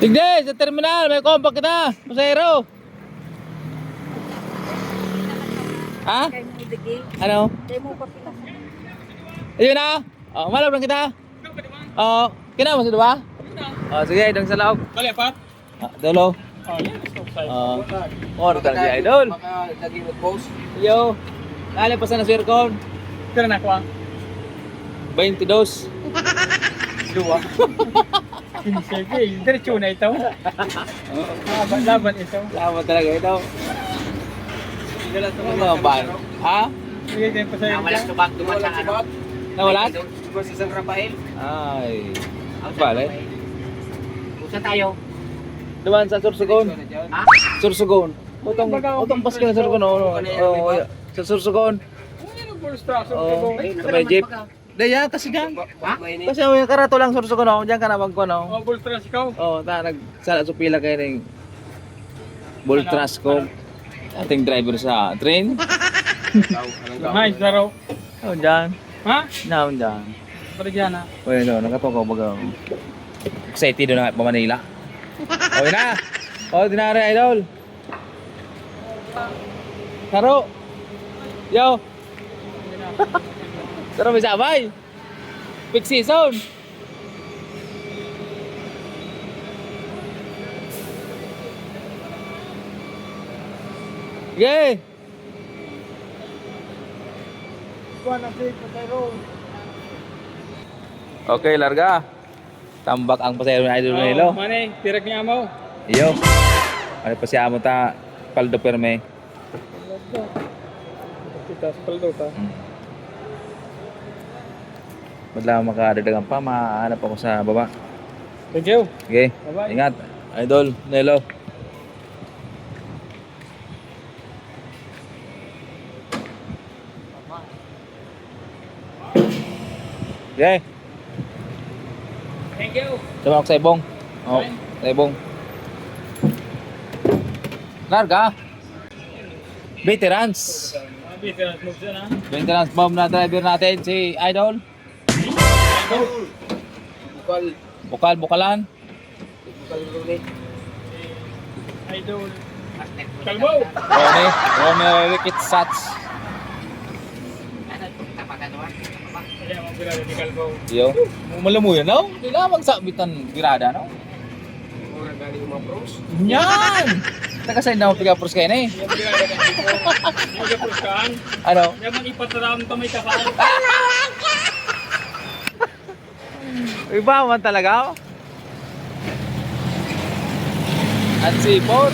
Tigde, sa terminal, may kompak kita. Pasahero. Ha? Kay mo digi. Ano? Kay mo papila. Ayun na. Oh, malap lang kita. Oh, kina mo sa dua? Oh, sige, dong sa loob. Kali apat? Dolo. Oh, yan. Oh, or ka si idol. Maka lagi mag-post. Yo. Nale pa sa nasirkon. Kira na ko ah. 22. Dua. Sige, diretso na ito. Laban ito. Salamat talaga ito. Ano mga ban? Ha? Sige, din pa sa'yo. Walang tubag duman sa ano. Nawalan? Duman sa San Rafael. Ay. Bale. Usa tayo. Duman sa Sursugon. Ha? Sursugon. Utong pas ka na Sursugon. Oh, sa Sursugon. Ano full structure Oh, ko? sa may jeep. Daya kasi gan. Ha? Kasi yung karato lang Sursugon oh, diyan ka na magkuno. Oh, full structure ikaw. Oh, ta nagsala sa pila kay ning Voltras ko. Ating driver sa train. Nice, laro. Oh, diyan. Ha? Naon diyan. Parigyan na. Bueno, nakatoko baga. Excited na pa Manila. Okay na. Ordinary idol. Taro. Yo. Taro may sabay. Peak season. Okay. Okay, larga. Tambak ang pasayro ng idol nilo. Mane, tirak niya mo. Iyo. Ano pa siya mo ta paldo perme. Kita spaldo ta. Madla makadagdagan pa, mahanap ako sa baba. Thank you. Okay. Bye-bye. Ingat. Idol, Nelo. Okay. Thank you. Sama ako sa ibong. Oh, sa ibong. Larga. Veterans. Veterans move siya na. Veterans bomb na driver natin, si Idol. Bukal. Bukalan. Bukal ulit. Idol. Kalbo. Romeo Wicked Sats. Kaya mo ginagawa ni Kalbo. Yo. Malamu yan, no? Hindi na magsabitan birada, no? Mura galing mga pros. Yan! Nakasign na mo piga-pros kayo na eh. Yung ginagawa ni Kalbo. Yung gapuskaan. Ano? Yaman ipataram to may kapal. Iba man talaga, oh. At sipon.